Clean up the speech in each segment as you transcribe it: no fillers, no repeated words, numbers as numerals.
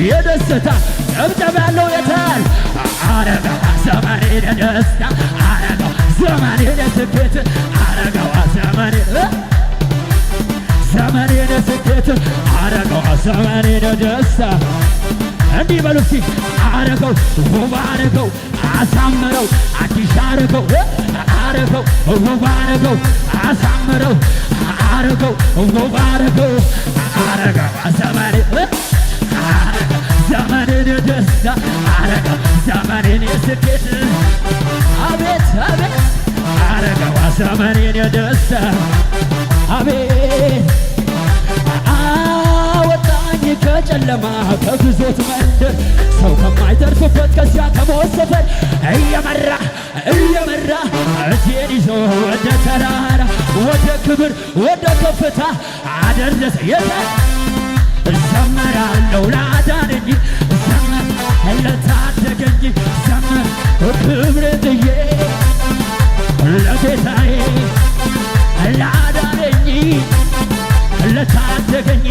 የደስታ ጨብጨብ ያለው የታል አረገው ዘመኔን ደስታ አረገው ዘመኔን ስኬት አረገው ዘመኔን ስኬት አረገው ዘመኔን ደስታ እንዲህ በሉ እስቲ አረገው ውብ አረገው አሳምረው አዲስ አረገው አረገው ውብ አረገው አሳምረው አረገው ውብ አረገው አረገው ዘመኔን ደስታ አረገው ዘመኔን ስኬት አቤት አቤት አረገው ዘመኔን ደስታ አቤት አወጣኝ ከጨለማ ከግዞት መንደር ሰው ከማይተርፍበት ከዚያ ከሞት ሰፈር እየመራ እጄን ይዞ ወደ ተራራ ወደ ክብር ወደ ከፍታ አደረሰ ዘመራለሁ ላዳነኝ ዘመር ለታደገኝ ዘመር ክብር ጥዬ ለጌታዬ ላዳነኝ ለታደገኝ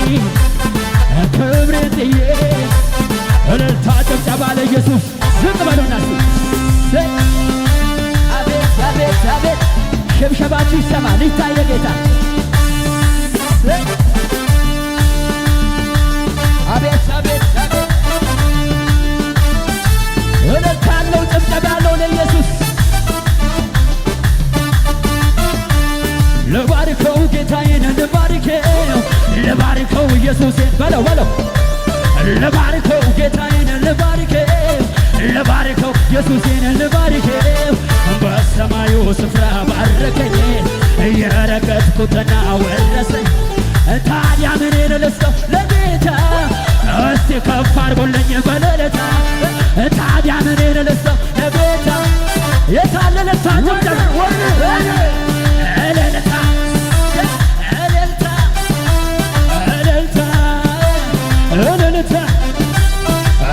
ክብር ጥዬ እልልታ ጭብጨባ ለኢየሱስ ዝቅ በሉና አቤት አቤት አቤት ሽብሸባችሁ ይሰማል ይታይ ለጌታ አቤት አቤት አቤት እልልታ ያለው ጭብጨባ ያለው ለኢየሱስ ልባርከው ጌታዬን ልባርከው ኢየሱሴን በለው ልባርከው ጌታዬን ልባርከው ኢየሱሴን ልባርከው በሰማዩ ስፍራ ባረከኝ የረገጥኩትና ወረሰኝ ታዲያ ምንን ልስጠው ለጌታ እስቲ ከፍ አድርጎልኝ በለለታ ታዲያ ምንን ልስጠው ለጌታ የታለ ልታቸው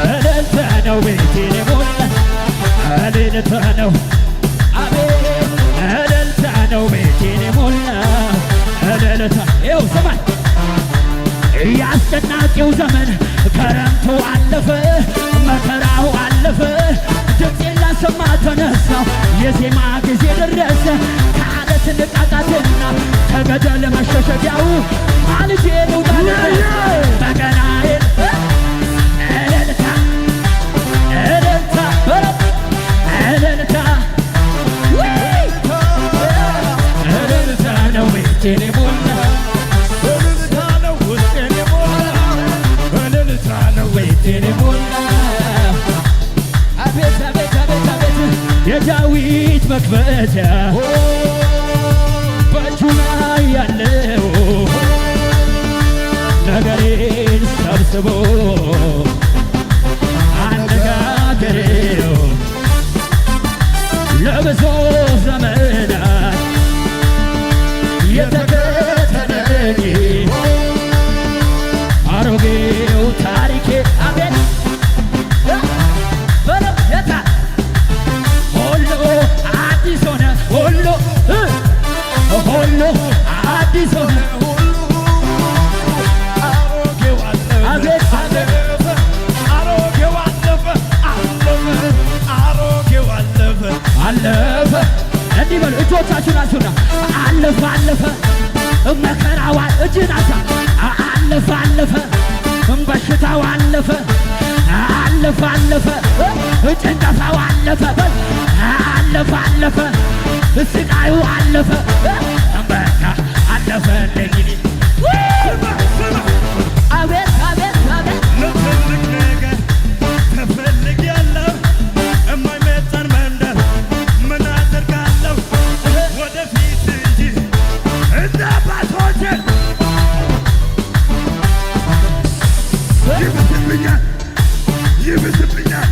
እልልታ ነው ቤቴን የሞላ እልልታ ነው አቤት እልልታ ነው ቤቴን የሞላ እልልታ ይኸው ስማኝ ያስጨናቂው ዘመን ከረምቱ አለፈ መከራው አለፈ ድምፄን ላሰማ ተነሳው የዜማ ጊዜ ደረሰ ከአለት ንቃቃትና ከገደል መሸሸጊያው አልጄ ልውጣ በገናዬን እልልታ ነው ቤቴን የሞላ እልልታ ነው ውስጤን የሞላ እልልታ ነው ቤቴን የሞላ አቤት አቤት አቤት አቤት የዳዊት መክፈቻ በእጁ ላይ ያለው ነገሬን ሰብስቦ አነጋገሬው ለብዙ ዘመናት የተከተለኝ አሮጌው ታሪኬ አቤት በለታ ሁሉ አዲስ ሆነ ሁሉ አዲስ ሆነ አለፈ እንዲህ በሉ እጆቻችሁን አንሱና አለፈ መከራዋ እጅን አንሳ አለፈ በሽታው አለፈ ጭንቀታው አለፈ ስቃዩ አለፈ በቃ አለፈ እንደጊዜ አቤት አቤት አቤት ለትልቅ ነገር ተፈልጌያለሁ የማይመጠን መንደር ምን አደርጋለሁ ወደፊት እንጂ እንደ አባቶቼ ይብስብኛል ይበሰበኛል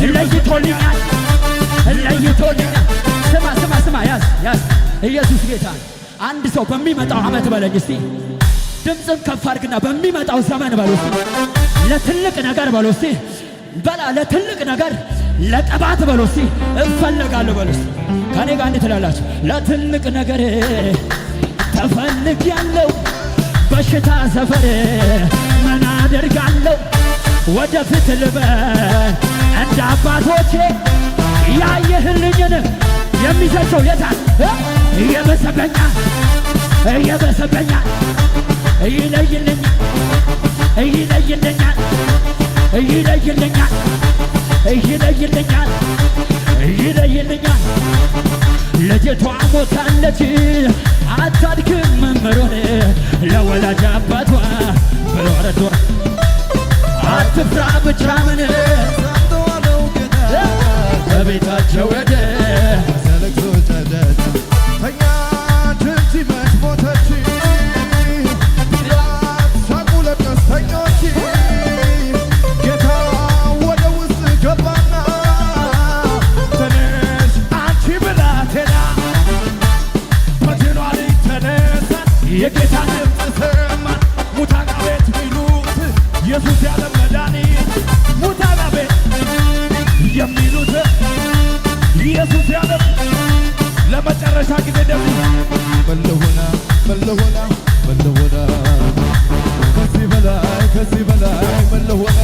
ለይቶልኛል። ስማ ያዝ ኢየሱስ ጌታ። አንድ ሰው በሚመጣው ዓመት በለኝ እስቲ፣ ድምፅን ከፍ አድርግና በሚመጣው ዘመን በሉ እስቲ፣ ለትልቅ ነገር በሉ እስቲ፣ በላ ለትልቅ ነገር ለቅባት በሉ እስቲ፣ እፈልጋለሁ በሉ እስቲ። ከኔ ጋር እንዴት ትላላችሁ? ለትልቅ ነገር ተፈልጌያለሁ፣ በሽታ ሰፈር ምን አደርጋለሁ? ወደፊት ልበል እንደ አባቶቼ ያየህልኝን የሚሰቸው የታል? እየበሰበኛል እየበሰበኛል ይለይልኛል ይለይልኛል ይለይልኛል ይለይልኛል ይለይልኛል። ልጅቷ ሞታለች አታድግም መምሮን ለወላጅ አባቷ ብሎ ረዷ። አትፍራ ብቻ ምን ከቤታቸው ሄደ ሰለክቶ ጨደት ተኛች እንጂ መች ሞተች ሳቁ ለቀስተኞች ጌታ ወደ ውስጥ ገባና ተነሽ አንቺ ብላቴና በድኗ ላይ ተነሳ የጌታ ድምፅ ሰማን ሙታን አቤት ሚሉት ኢየሱስ ያለ መድኃኒት ሙታን አቤት የሚሉት ኢየሱስ ያለ ለመጨረሻ ጊዜ ደግሞ መለሆና መለሆና መለሆና ከዚህ በላይ ከዚህ በላይ መለሆና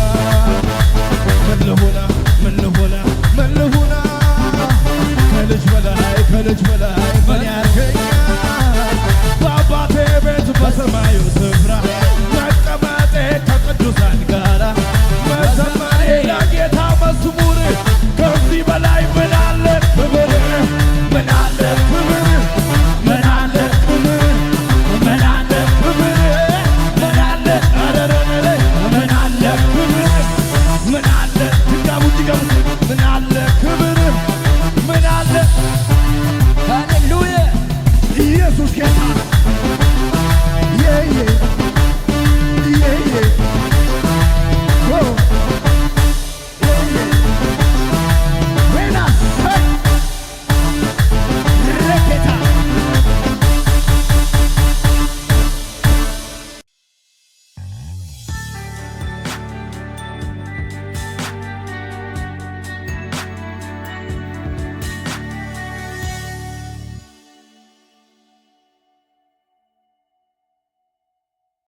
መለሆና መለሆና መለሆና ከልጅ በላይ ከልጅ በላይ ምን ያርገኛል? በአባቴ ቤት በሰማዩ ስፍራ መቀመጤ ከቅዱሳን ጋራ መዘመሬ ለጌታ መዝሙር ከዚህ በላይ ምን አለ ክብር? ምን አለ ክብር? ምን አለ ክብር? ምን አለ ክብር? ምን አለ አረረረ ምን አለ ክብር? ምን አለ ድጋሙ ድጋሙ ምን አለ ክብር? ምን አለ ሃሌሉያ ኢየሱስ ጌታ